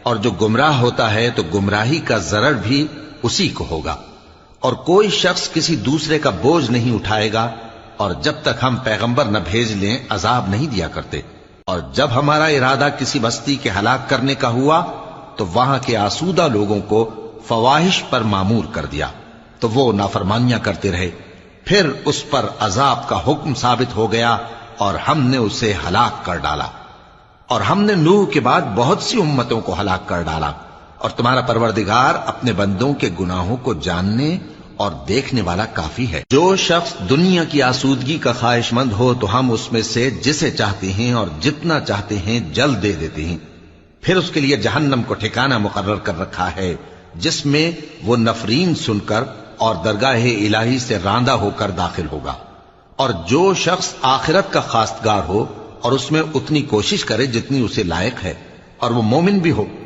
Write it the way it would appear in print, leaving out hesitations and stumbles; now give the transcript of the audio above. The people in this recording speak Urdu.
اور جو گمراہ ہوتا ہے تو گمراہی کا ضرر بھی اسی کو ہوگا، اور کوئی شخص کسی دوسرے کا بوجھ نہیں اٹھائے گا، اور جب تک ہم پیغمبر نہ بھیج لیں عذاب نہیں دیا کرتے۔ اور جب ہمارا ارادہ کسی بستی کے ہلاک کرنے کا ہوا تو وہاں کے آسودہ لوگوں کو فواحش پر مامور کر دیا، تو وہ نافرمانیاں کرتے رہے، پھر اس پر عذاب کا حکم ثابت ہو گیا اور ہم نے اسے ہلاک کر ڈالا۔ اور ہم نے نوح کے بعد بہت سی امتوں کو ہلاک کر ڈالا، اور تمہارا پروردگار اپنے بندوں کے گناہوں کو جاننے اور دیکھنے والا کافی ہے۔ جو شخص دنیا کی آسودگی کا خواہش مند ہو تو ہم اس میں سے جسے چاہتے ہیں اور جتنا چاہتے ہیں جلد دے دیتے ہیں، پھر اس کے لیے جہنم کو ٹھکانہ مقرر کر رکھا ہے، جس میں وہ نفرین سن کر اور درگاہ الہی سے راندہ ہو کر داخل ہوگا۔ اور جو شخص آخرت کا خواستگار ہو اور اس میں اتنی کوشش کرے جتنی اسے لائق ہے، اور وہ مومن بھی ہو،